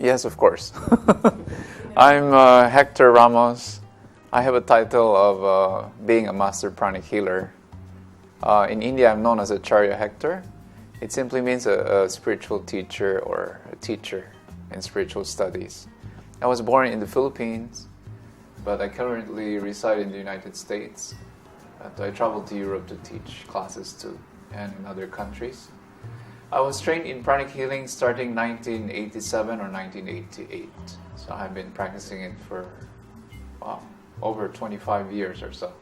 Yes, of course. I'm Héctor Ramos. I have a title of being a Master Pranic healer. In India, I'm known as Acharya Héctor. It simply means a spiritual teacher or a teacher in spiritual studies. I was born in the Philippines, but I currently reside in the United States. And I travel to Europe to teach classes too, and in other countries. I was trained in pranic healing starting 1987 or 1988. So I've been practicing it for, over 25 years or so.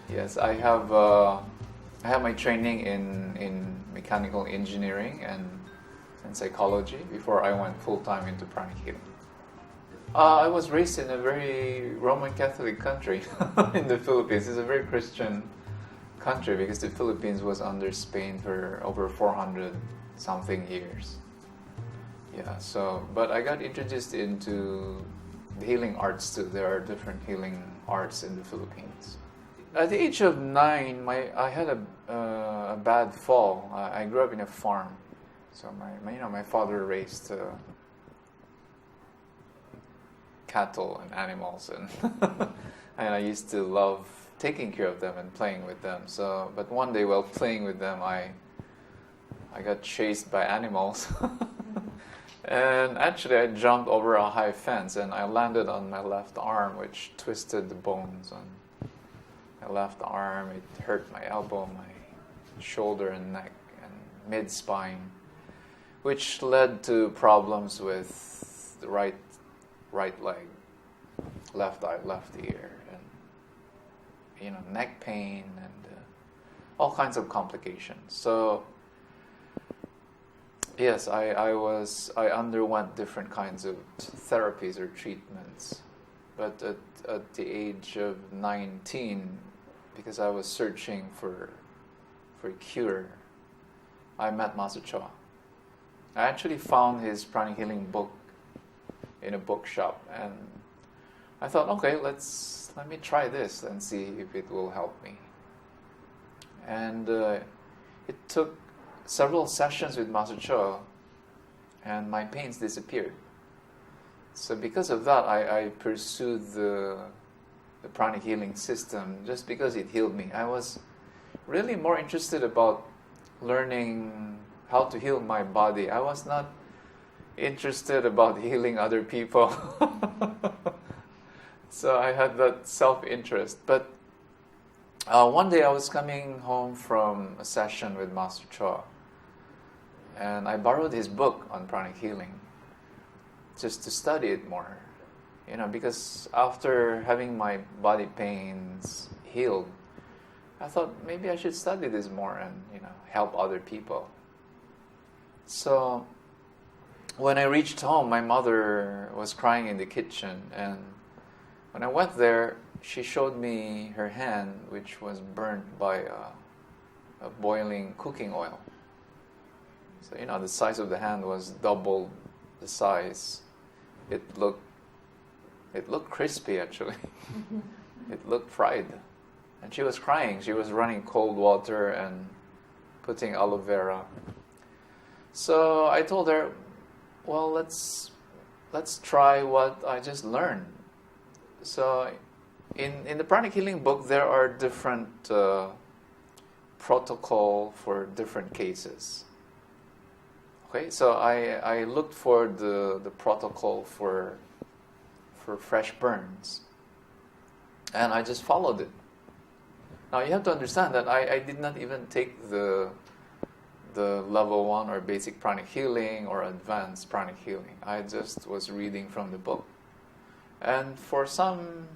Yes, I have my training in mechanical engineering and psychology before I went full-time into pranic healing. I was raised in a very Roman Catholic country in the Philippines. It's a very Christian country because the Philippines was under Spain for over 400 something years. Yeah, but I got introduced into the healing arts too. There are different healing arts in the Philippines. At the age of 9, I had a bad fall. I grew up in a farm, so my father raised cattle and animals, and and I used to love taking care of them and playing with them. But one day while playing with them, I got chased by animals, and actually I jumped over a high fence and I landed on my left arm, which twisted the bones on my left arm. It hurt my elbow, my shoulder and neck, and mid-spine, which led to problems with the right leg, left eye, left ear, and neck pain and all kinds of complications. So yes, I underwent different kinds of therapies or treatments, but at the age of 19, because I was searching for a cure, I met Master Choa. I actually found his pranic healing book in a bookshop, and I thought, okay, let me try this and see if it will help me. And it took several sessions with Master Choa, and my pains disappeared. So because of that, I pursued the pranic healing system just because it healed me. I was really more interested about learning how to heal my body. I was not interested about healing other people. So I had that self-interest. But one day I was coming home from a session with Master Choa, and I borrowed his book on pranic healing just to study it more. Because after having my body pains healed, I thought maybe I should study this more and help other people. So when I reached home, my mother was crying in the kitchen, and when I went there, she showed me her hand, which was burnt by a boiling cooking oil. So the size of the hand was double the size. It looked crispy actually. It looked fried, and she was crying. She was running cold water and putting aloe vera. So I told her, well, let's try what I just learned. So in the pranic healing book, there are different protocol for different cases. Okay, so I looked for the protocol for fresh burns, and I just followed it. Now you have to understand that I did not even take the level 1 or basic pranic healing or advanced pranic healing. I just was reading from the book. And for some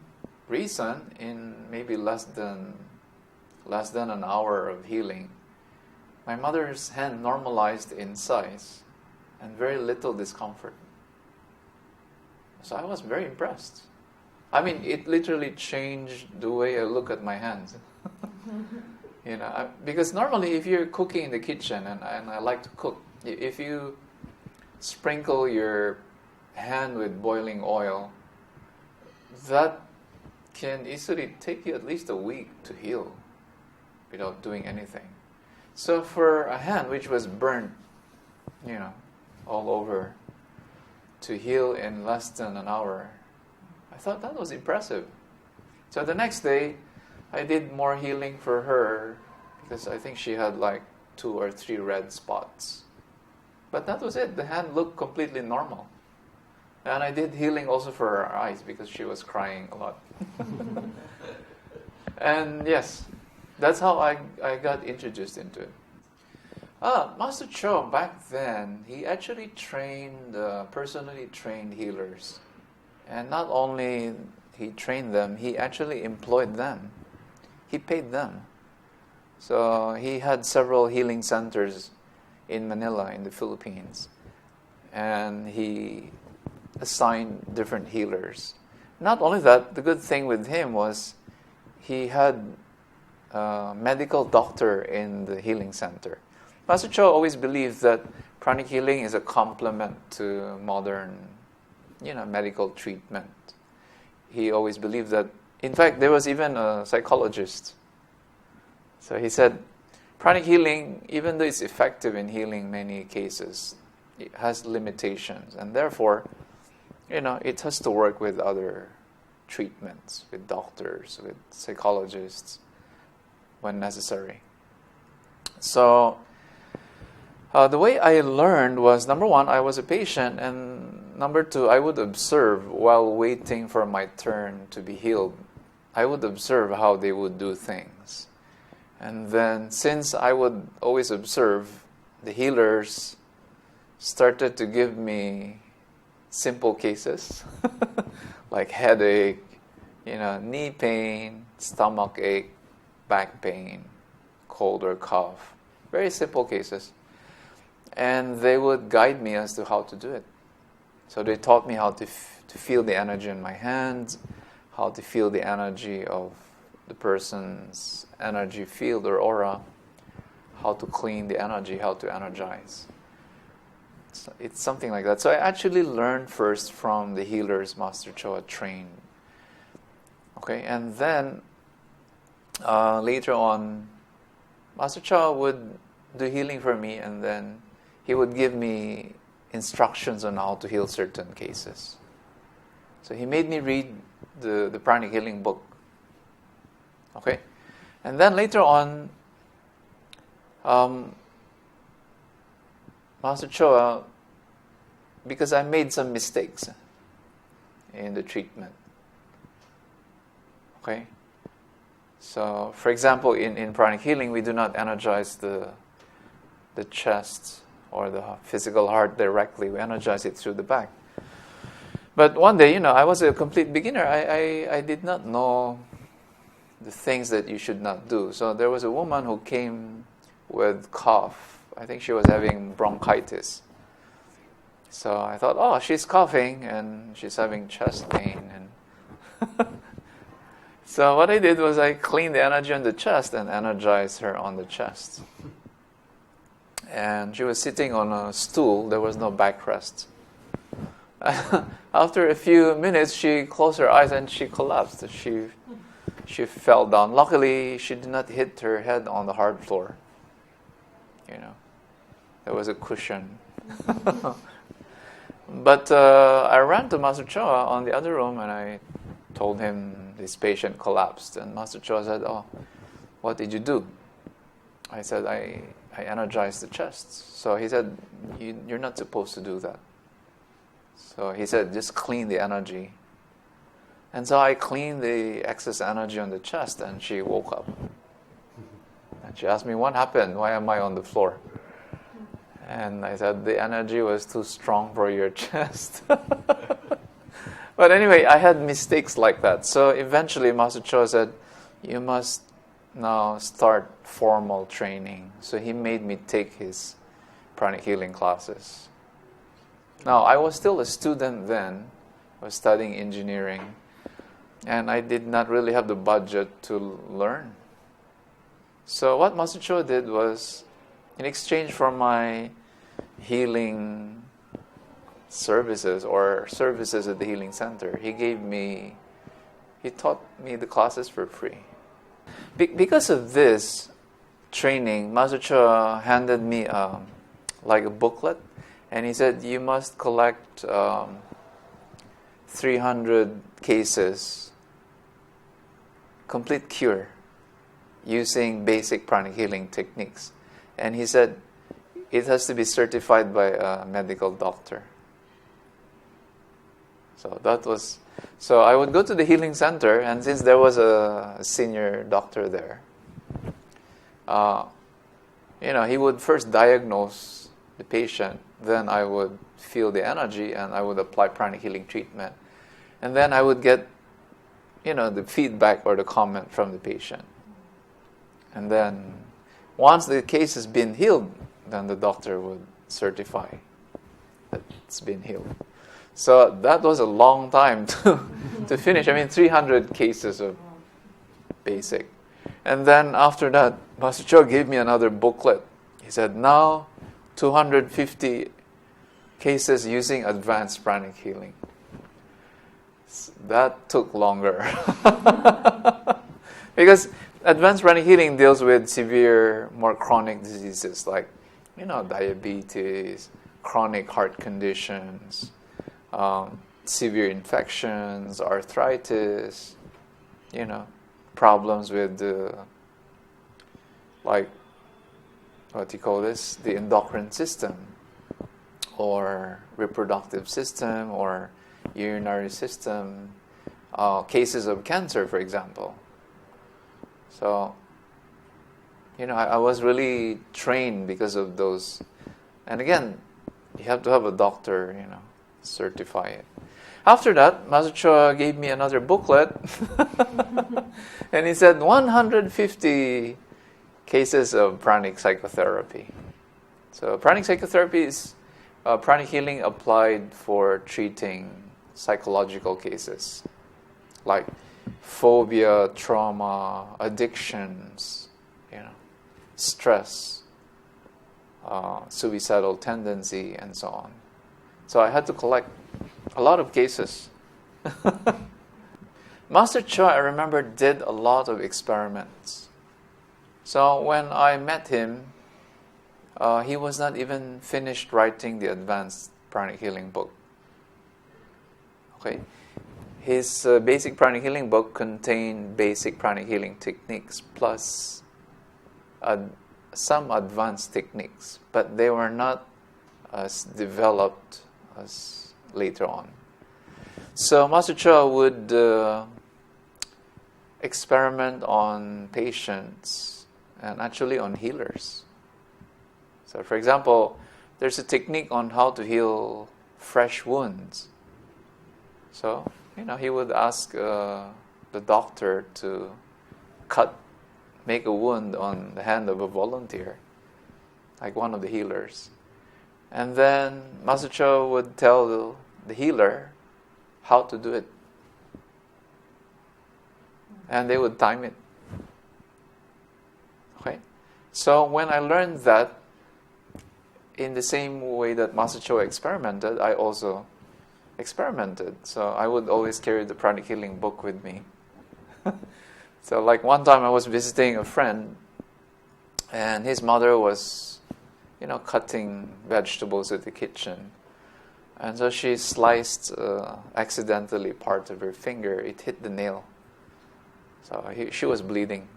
reason, in maybe less than an hour of healing, my mother's hand normalized in size and very little discomfort. So I was very impressed. I mean, it literally changed the way I look at my hands. Because normally if you're cooking in the kitchen, and I like to cook, if you sprinkle your hand with boiling oil, that can easily take you at least a week to heal without doing anything. So for a hand which was burnt, all over, to heal in less than an hour. I thought that was impressive. So the next day, I did more healing for her because I think she had like 2 or 3 red spots. But that was it. The hand looked completely normal. And I did healing also for her eyes because she was crying a lot. And yes, that's how I got introduced into it. Master Choa, back then, he actually personally trained healers. And not only he trained them, he actually employed them. He paid them. So he had several healing centers in Manila, in the Philippines. And he assigned different healers. Not only that, the good thing with him was he had a medical doctor in the healing center. Master Choa always believed that pranic healing is a complement to modern, medical treatment. He always believed that. In fact, there was even a psychologist. So he said, pranic healing, even though it's effective in healing many cases, it has limitations, and therefore, it has to work with other treatments, with doctors, with psychologists, when necessary. So, the way I learned was, number one, I was a patient, and number two, I would observe while waiting for my turn to be healed. I would observe how they would do things. And then, since I would always observe, the healers started to give me simple cases, like headache, knee pain, stomach ache, back pain, cold or cough. Very simple cases. And they would guide me as to how to do it. So they taught me how to feel the energy in my hands, how to feel the energy of the person's energy field or aura, how to clean the energy, how to energize. So it's something like that. So I actually learned first from the healers Master Choa trained. Okay, and then later on, Master Choa would do healing for me, and then he would give me instructions on how to heal certain cases. So he made me read the pranic healing book. Okay? And then later on, Master Choa, because I made some mistakes in the treatment. Okay? So, for example, in pranic healing, we do not energize the chest or the physical heart directly. We energize it through the back. But one day, I was a complete beginner. I did not know the things that you should not do. So there was a woman who came with cough. I think she was having bronchitis. So I thought, she's coughing and she's having chest pain. And so what I did was I cleaned the energy on the chest and energized her on the chest. And she was sitting on a stool. There was no backrest. After a few minutes, she closed her eyes and she collapsed. She fell down. Luckily, she did not hit her head on the hard floor. There was a cushion. But I ran to Master Choa on the other room and I told him this patient collapsed. And Master Choa said, what did you do? I said, I energized the chest. So he said, you're not supposed to do that. So he said, just clean the energy. And so I cleaned the excess energy on the chest and she woke up. And she asked me, what happened? Why am I on the floor? And I said, the energy was too strong for your chest. But anyway, I had mistakes like that. So eventually Master Choa said, you must now start formal training. So he made me take his pranic healing classes. Now, I was still a student then. I was studying engineering. And I did not really have the budget to learn. So what Master Choa did was, in exchange for my healing services or services at the healing center, he taught me the classes for free. Because of this training, Master Choa handed me like a booklet, And he said, you must collect 300 cases, complete cure, using basic pranic healing techniques. And he said, it has to be certified by a medical doctor. So I would go to the healing center, and since there was a senior doctor there, he would first diagnose the patient, then I would feel the energy and I would apply pranic healing treatment. And then I would get, the feedback or the comment from the patient. And then once the case has been healed, then the doctor would certify that it's been healed. So that was a long time to finish. 300 cases of basic. And then after that, Master Choa gave me another booklet. He said, now 250 cases using advanced pranic healing. That took longer. Because advanced pranic healing deals with severe, more chronic diseases like, diabetes, chronic heart conditions, severe infections, arthritis, problems with the endocrine system or reproductive system or urinary system, cases of cancer, for example. So, I was really trained because of those. And again, you have to have a doctor, certify it. After that, Master Choa gave me another booklet, and he said 150 cases of pranic psychotherapy. So pranic psychotherapy is pranic healing applied for treating psychological cases like phobia, trauma, addictions, stress, suicidal tendency, and so on. So I had to collect a lot of cases. Master Choa, I remember, did a lot of experiments. So when I met him, he was not even finished writing the advanced pranic healing book. Okay, his basic pranic healing book contained basic pranic healing techniques plus some advanced techniques, but they were not as developed as later on. So Master Choa would experiment on patients and actually on healers. So for example, there's a technique on how to heal fresh wounds. So, he would ask the doctor to make a wound on the hand of a volunteer, like one of the healers. And then Master Choa would tell the healer how to do it. And they would time it. Okay? So when I learned that, in the same way that Master Choa experimented, I also experimented. So I would always carry the pranic healing book with me. So like one time I was visiting a friend, and his mother was, cutting vegetables at the kitchen. And so she sliced accidentally part of her finger. It hit the nail. So she was bleeding.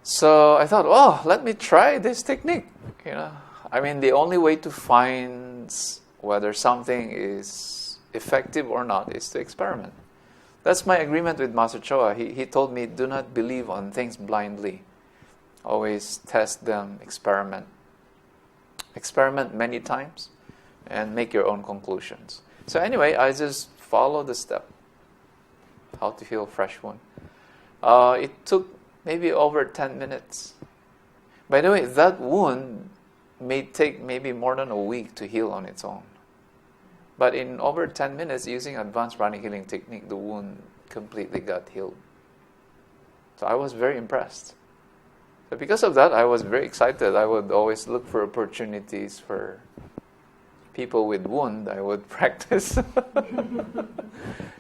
So I thought, let me try this technique. The only way to find whether something is effective or not is to experiment. That's my agreement with Master Choa. He told me, do not believe on things blindly. Always test them, experiment. Experiment many times and make your own conclusions. So anyway, I just followed the step. How to heal fresh wound. It took maybe over 10 minutes. By the way, that wound may take maybe more than a week to heal on its own. But in over 10 minutes, using advanced pranic healing technique, the wound completely got healed. So I was very impressed. So because of that, I was very excited. I would always look for opportunities for people with wound. I would practice.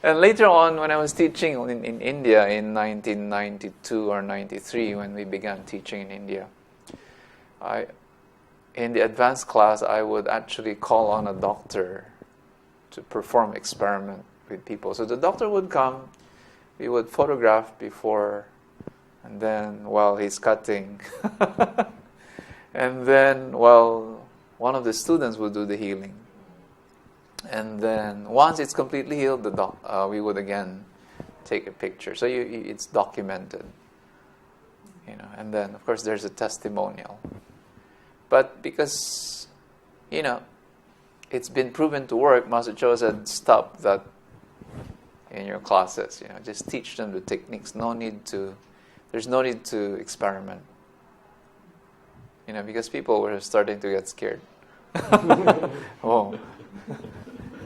And later on, when I was teaching in India in 1992 or 93, when we began teaching in India, in the advanced class, I would actually call on a doctor to perform experiment with people. So the doctor would come, we would photograph before, and then while he's cutting, and then while one of the students would do the healing. And then once it's completely healed, we would again take a picture. So it's documented, And then, of course, there's a testimonial. But because, it's been proven to work, Master Choa said, stop that in your classes. Just teach them the techniques. There's no need to experiment. Because people were starting to get scared. Oh,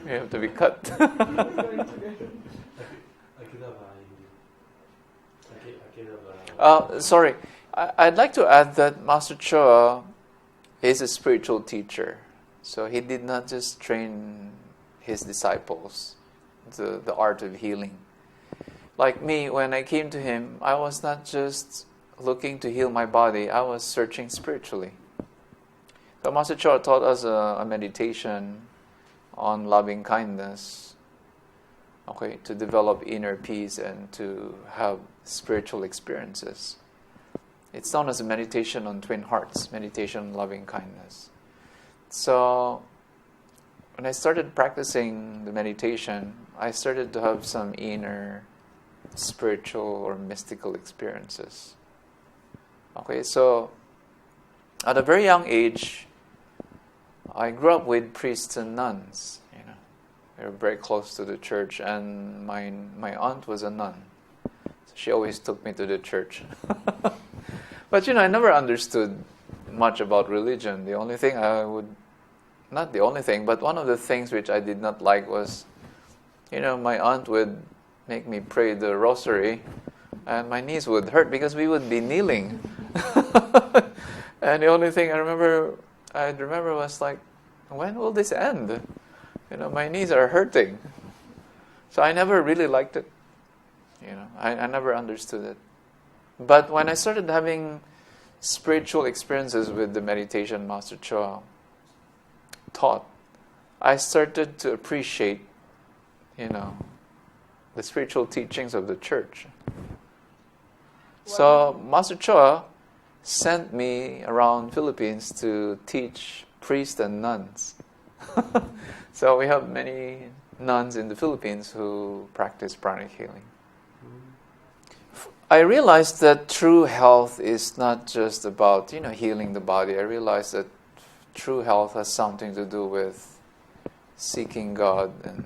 we have to be cut. Sorry, I'd like to add that Master Choa is a spiritual teacher. So he did not just train his disciples the art of healing. Like me, when I came to him, I was not just looking to heal my body, I was searching spiritually. So Master Choa taught us a meditation on loving kindness, to develop inner peace and to have spiritual experiences. It's known as a meditation on twin hearts, meditation on loving kindness. So when I started practicing the meditation, I started to have some inner spiritual or mystical experiences. So at a very young age, I grew up with priests and nuns. They were very close to the church, and my aunt was a nun. So she always took me to the church. But I never understood much about religion. The only thing not the only thing, but one of the things which I did not like was, my aunt would make me pray the rosary, and my knees would hurt because we would be kneeling. And the only thing I'd remember was like, when will this end? My knees are hurting. So I never really liked it. I never understood it. But when I started having spiritual experiences with the meditation Master Choa taught, I started to appreciate, the spiritual teachings of the church. So Master Choa sent me around Philippines to teach priests and nuns. So we have many nuns in the Philippines who practice pranic healing. I realized that true health is not just about, healing the body. I realized that true health has something to do with seeking God and,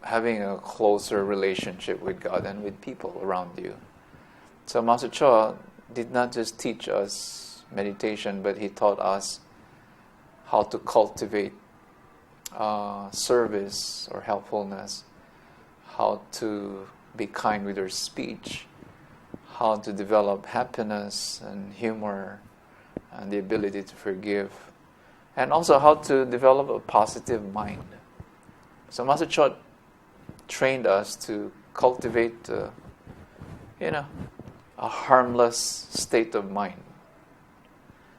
having a closer relationship with God and with people around you. So Master Choa did not just teach us meditation, but he taught us how to cultivate service or helpfulness, how to be kind with your speech, how to develop happiness and humor and the ability to forgive, and also how to develop a positive mind. So Master Choa trained us to cultivate, a harmless state of mind.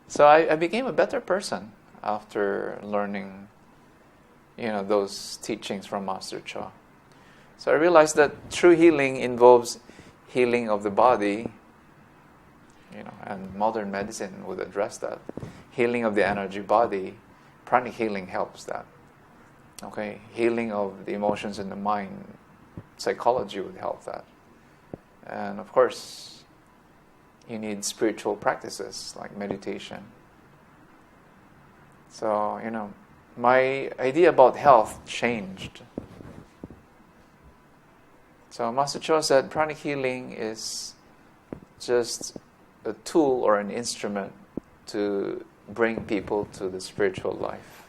So I became a better person after learning, those teachings from Master Choa. So I realized that true healing involves healing of the body, and modern medicine would address that. Healing of the energy body, pranic healing helps that. Healing of the emotions in the mind, psychology would help that. And of course, you need spiritual practices like meditation. So, my idea about health changed. So Master Choa said pranic healing is just a tool or an instrument to bring people to the spiritual life.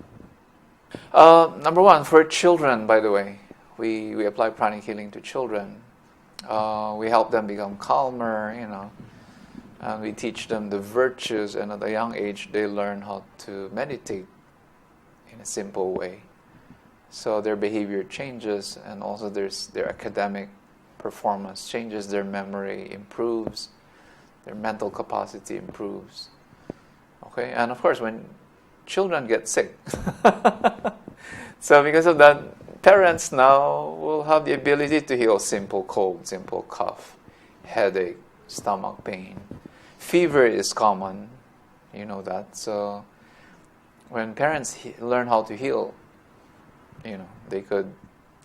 Number one, for children, by the way, we apply pranic healing to children. We help them become calmer, and we teach them the virtues, and at a young age they learn how to meditate in a simple way. So their behavior changes, and also their academic performance changes, their memory improves, their mental capacity improves. Okay, and of course when children get sick, so because of that, parents now will have the ability to heal simple cold, simple cough, headache, stomach pain. Fever is common, you know that. So when parents learn how to heal, they could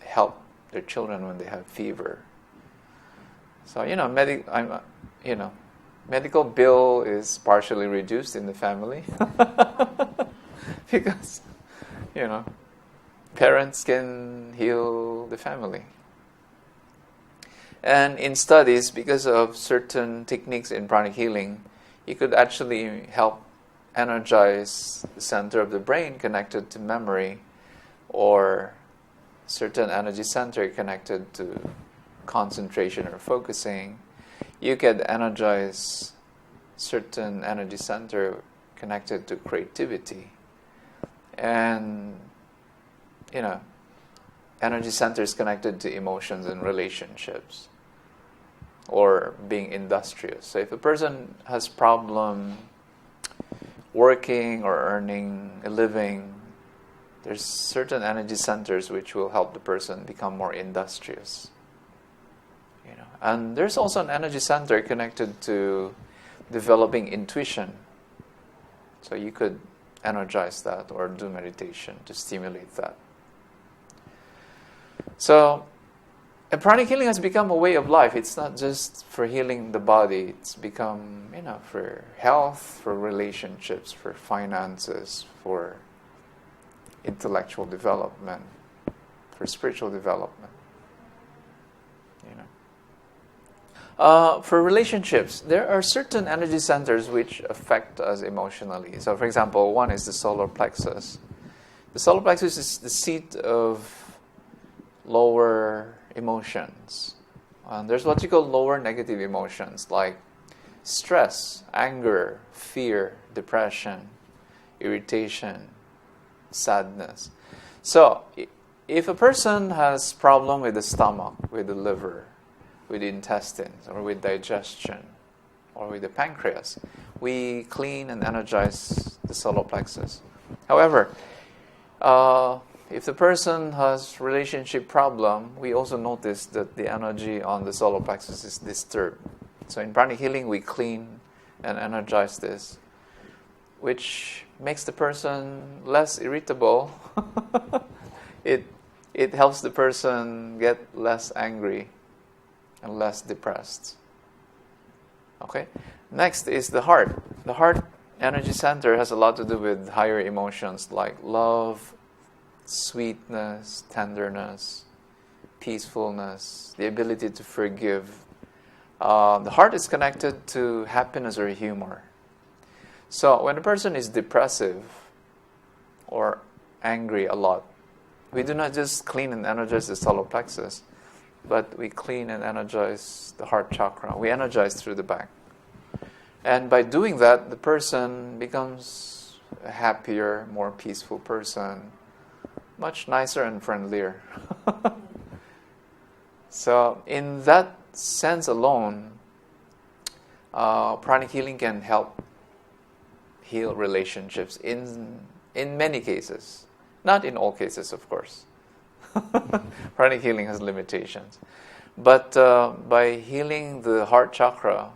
help their children when they have fever. So medical bill is partially reduced in the family because parents can heal the family. And in studies, because of certain techniques in pranic healing, you could actually help energize the center of the brain connected to memory, or certain energy center connected to concentration or focusing. You could energize certain energy center connected to creativity, and energy centers connected to emotions and relationships, or being industrious. So if a person has problem working or earning a living, there's certain energy centers which will help the person become more industrious. And there's also an energy center connected to developing intuition. So you could energize that or do meditation to stimulate that. So pranic healing has become a way of life. It's not just for healing the body. It's become, for health, for relationships, for finances, for intellectual development, for spiritual development. For relationships, there are certain energy centers which affect us emotionally. So, for example, one is the solar plexus. The solar plexus is the seat of lower emotions. There's what you call lower negative emotions, like stress, anger, fear, depression, irritation, sadness. So, if a person has problem with the stomach, with the liver, with the intestines, or with digestion, or with the pancreas, we clean and energize the solar plexus. However, if the person has relationship problem, we also notice that the energy on the solar plexus is disturbed. So in pranic healing, we clean and energize this, which makes the person less irritable. It helps the person get less angry and less depressed. Okay? Next is the heart. The heart energy center has a lot to do with higher emotions like love, sweetness, tenderness, peacefulness, the ability to forgive. The heart is connected to happiness or humor. So when a person is depressive or angry a lot, we do not just clean and energize the solar plexus, but we clean and energize the heart chakra. We energize through the back. And by doing that, the person becomes a happier, more peaceful person, much nicer and friendlier. So in that sense alone, pranic healing can help heal relationships in many cases. Not in all cases, of course. Pranic healing has limitations. But by healing the heart chakra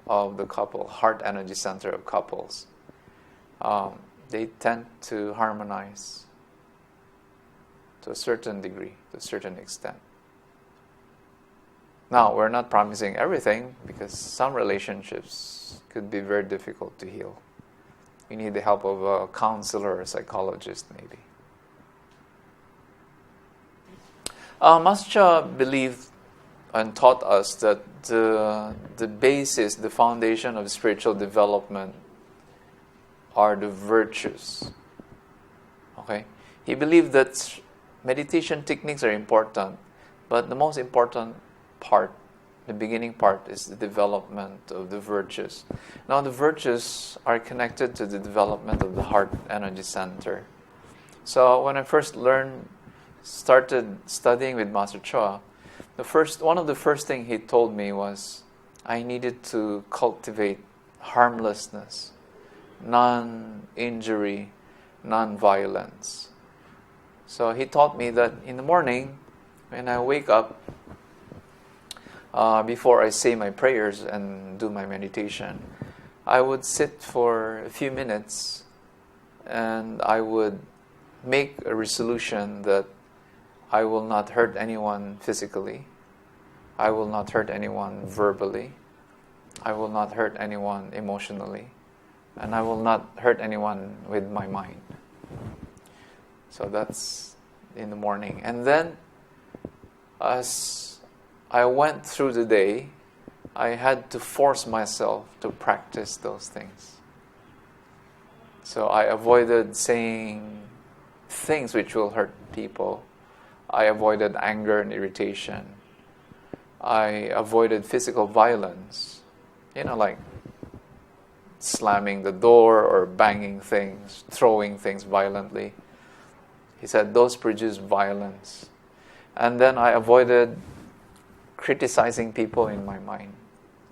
of the couple, heart energy center of couples, they tend to harmonize to a certain degree, to a certain extent. Now, we're not promising everything because some relationships could be very difficult to heal. You need the help of a counselor or a psychologist, maybe. Master Choa believed and taught us that the basis, the foundation of spiritual development are the virtues. Okay? He believed that meditation techniques are important, but the most important part, the beginning part, is the development of the virtues. Now, the virtues are connected to the development of the heart energy center. So when I first started studying with Master Choa, one of the first thing he told me was, I needed to cultivate harmlessness, non-injury, non-violence. So he taught me that in the morning, when I wake up, before I say my prayers and do my meditation, I would sit for a few minutes and I would make a resolution that I will not hurt anyone physically, I will not hurt anyone verbally, I will not hurt anyone emotionally, and I will not hurt anyone with my mind. So that's in the morning. And then as I went through the day, I had to force myself to practice those things. So I avoided saying things which will hurt people. I avoided anger and irritation. I avoided physical violence. Like slamming the door or banging things, throwing things violently. He said those produce violence. And then I avoided criticizing people in my mind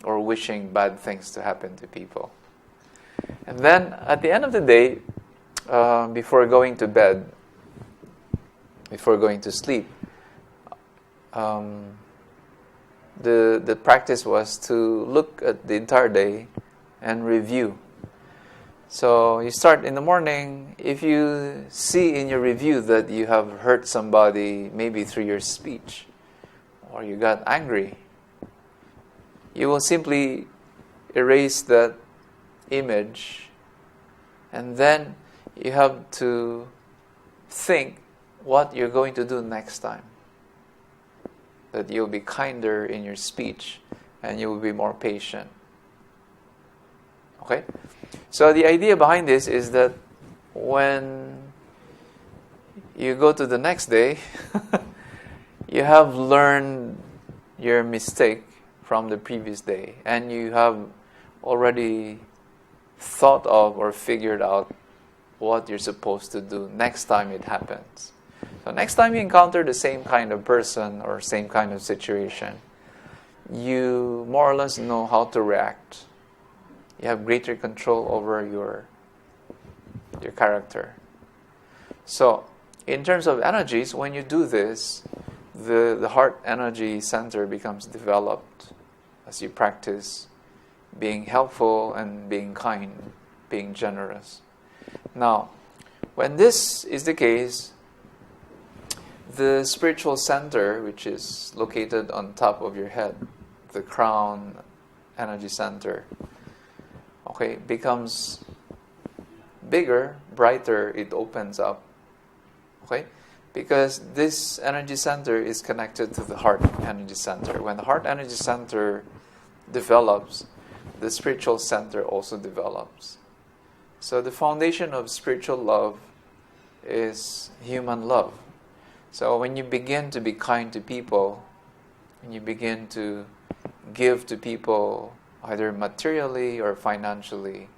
or wishing bad things to happen to people. And then at the end of the day, before going to bed, before going to sleep, the practice was to look at the entire day and review. So you start in the morning. If you see in your review that you have hurt somebody, maybe through your speech, or you got angry, you will simply erase that image, and then you have to think what you're going to do next time. That you'll be kinder in your speech and you will be more patient. Okay? So the idea behind this is that when you go to the next day, you have learned your mistake from the previous day, and you have already thought of or figured out what you're supposed to do next time it happens. So next time you encounter the same kind of person or same kind of situation, you more or less know how to react. You have greater control over your character. So in terms of energies, when you do this, the heart energy center becomes developed as you practice being helpful and being kind, being generous. Now, when this is the case, the spiritual center, which is located on top of your head, the crown energy center, becomes bigger, brighter, it opens up. Because this energy center is connected to the heart energy center. When the heart energy center develops, the spiritual center also develops. So the foundation of spiritual love is human love. So when you begin to be kind to people, when you begin to give to people either materially or financially,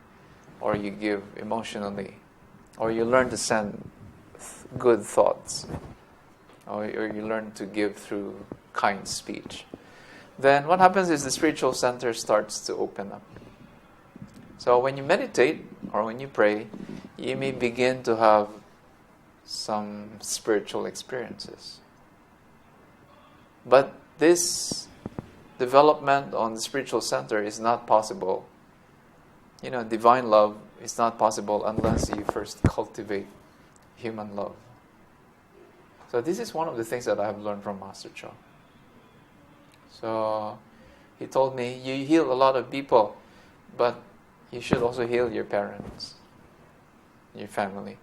or you give emotionally, or you learn to send good thoughts, or you learn to give through kind speech, then what happens is the spiritual center starts to open up. So when you meditate or when you pray, you may begin to have some spiritual experiences. But this development on the spiritual center is not possible. Divine love is not possible unless you first cultivate human love. So this is one of the things that I have learned from Master Choa. So he told me, you heal a lot of people, but you should also heal your parents, your family.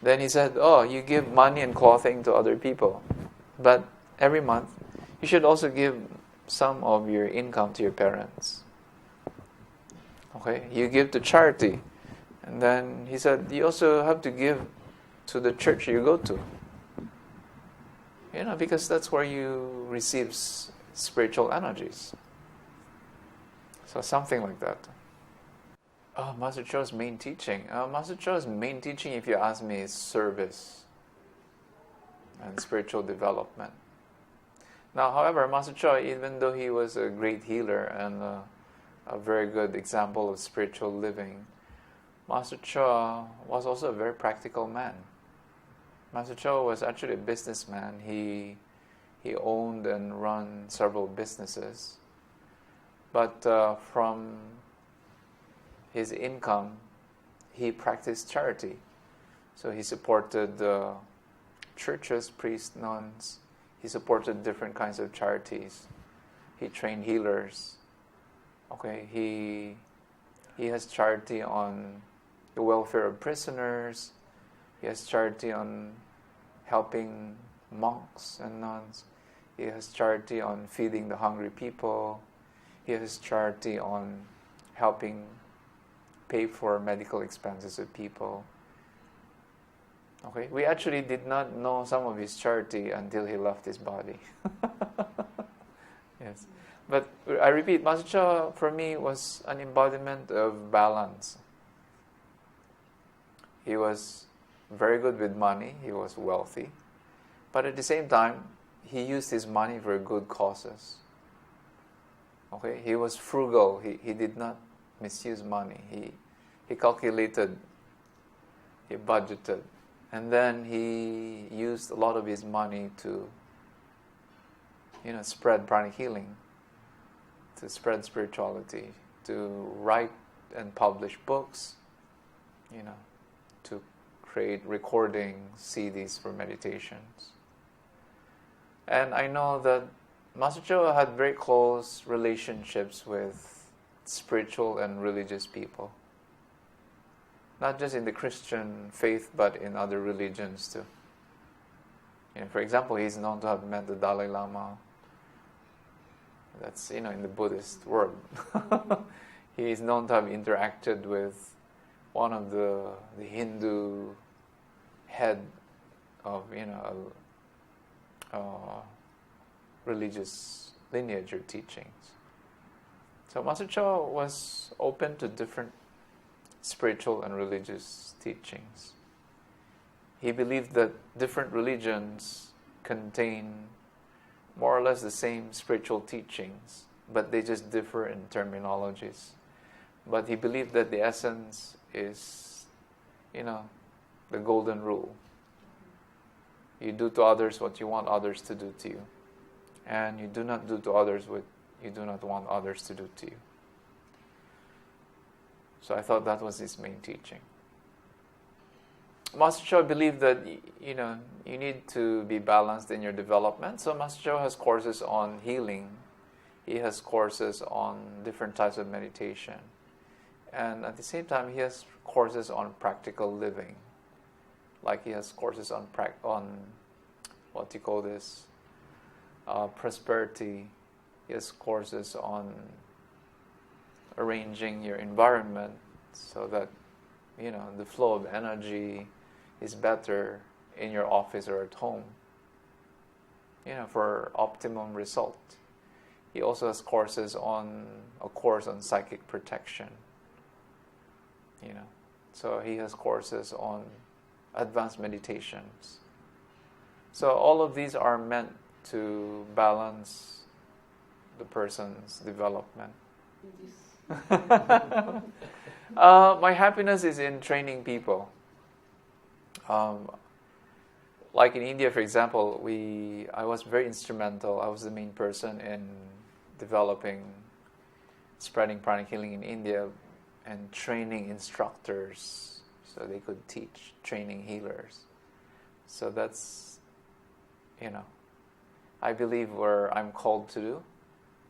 Then he said, you give money and clothing to other people, but every month you should also give some of your income to your parents. You give to charity. And then he said, you also have to give to the church you go to. Because that's where you receive spiritual energies. So something like that. Master Choa's main teaching. Master Choa's main teaching, if you ask me, is service and spiritual development. Now, however, Master Choa, even though he was a great healer and a very good example of spiritual living. Master Choa was also a very practical man. Master Choa was actually a businessman. He owned and run several businesses. But from his income, he practiced charity. So he supported churches, priests, nuns. He supported different kinds of charities. He trained healers. Okay, he has charity on the welfare of prisoners. He has charity on helping monks and nuns. He has charity on feeding the hungry people. He has charity on helping pay for medical expenses of people. Okay, we actually did not know some of his charity until he left his body. Yes, but I repeat, Master Choa for me was an embodiment of balance. He was very good with money. He was wealthy, but at the same time, he used his money for good causes. Okay, he was frugal. He did not misuse money. He calculated. He budgeted. And then he used a lot of his money to, spread pranic healing, to spread spirituality, to write and publish books, to create recording CDs for meditations. And I know that Master Choa had very close relationships with spiritual and religious people. Not just in the Christian faith, but in other religions too. For example, he's known to have met the Dalai Lama. That's, in the Buddhist world. He is known to have interacted with one of the Hindu head of, religious lineage or teachings. So Master Choa was open to different spiritual and religious teachings. He believed that different religions contain more or less the same spiritual teachings, but they just differ in terminologies. But he believed that the essence is, the golden rule. You do to others what you want others to do to you. And you do not do to others what you do not want others to do to you. So I thought that was his main teaching. Master Choa believed that, you need to be balanced in your development. So Master Choa has courses on healing. He has courses on different types of meditation. And at the same time, he has courses on practical living. Like he has courses on prosperity. He has courses on arranging your environment so that, the flow of energy is better in your office or at home, for optimum result. He also has a course on psychic protection, So he has courses on advanced meditations. So all of these are meant to balance the person's development. My happiness is in training people. Like in India, for example, I was very instrumental. I was the main person in spreading pranic healing in India and training instructors so they could teach training healers. So that's, I believe where I'm called to do.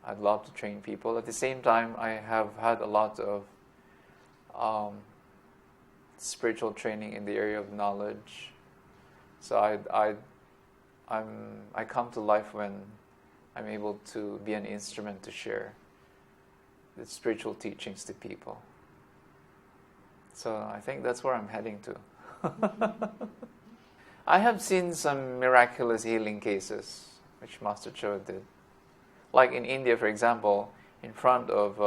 I'd love to train people. At the same time, I have had a lot of spiritual training in the area of knowledge. So I come to life when I'm able to be an instrument to share the spiritual teachings to people. So I think that's where I'm heading to. I have seen some miraculous healing cases, which Master Choa did. Like in India, for example, in front of,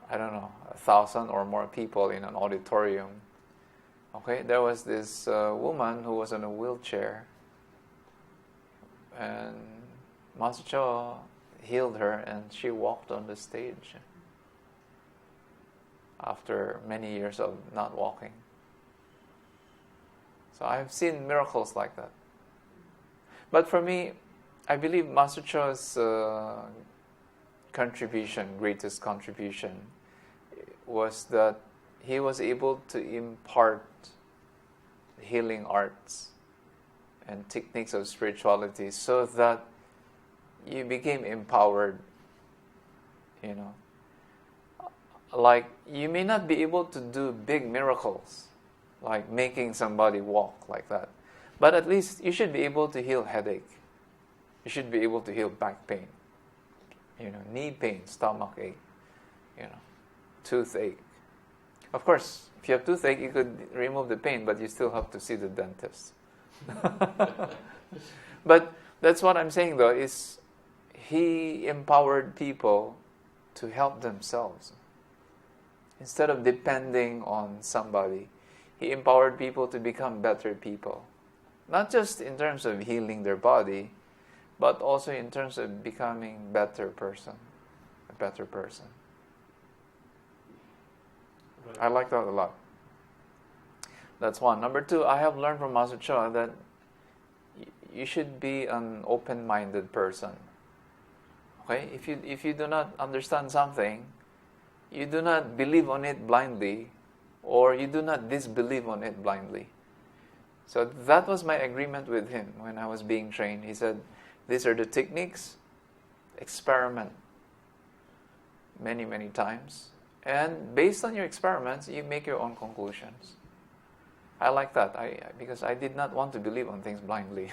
1,000 or more people in an auditorium. Okay, there was this woman who was in a wheelchair, and Master Choa healed her, and she walked on the stage after many years of not walking. So I've seen miracles like that. But for me, I believe Master Choa's greatest contribution, was that he was able to impart healing arts and techniques of spirituality so that you became empowered, Like, you may not be able to do big miracles, like making somebody walk like that, but at least you should be able to heal headache. You should be able to heal back pain, knee pain, stomach ache, toothache. Of course, if you have toothache, you could remove the pain, but you still have to see the dentist. But that's what I'm saying, though, is he empowered people to help themselves. Instead of depending on somebody, he empowered people to become better people. Not just in terms of healing their body, but also in terms of becoming a better person. Right. I like that a lot. That's one. Number two, I have learned from Master Choa that you should be an open-minded person. Okay? If you do not understand something, you do not believe on it blindly, or you do not disbelieve on it blindly. So that was my agreement with him when I was being trained. He said, these are the techniques, experiment many, many times. And based on your experiments, you make your own conclusions. I like that, because I did not want to believe on things blindly.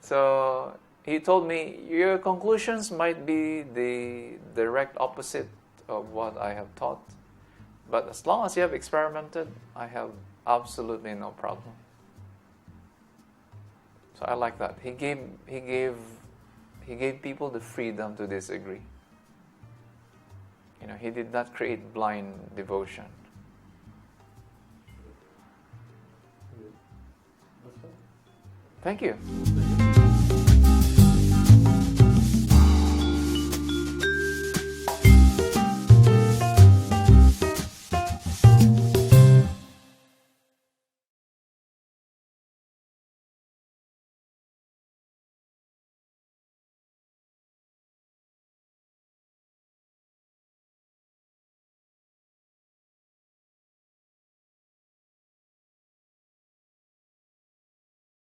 So he told me, your conclusions might be the direct opposite of what I have taught, but as long as you have experimented, I have absolutely no problem. So I like that. He gave people the freedom to disagree. He did not create blind devotion. Thank you.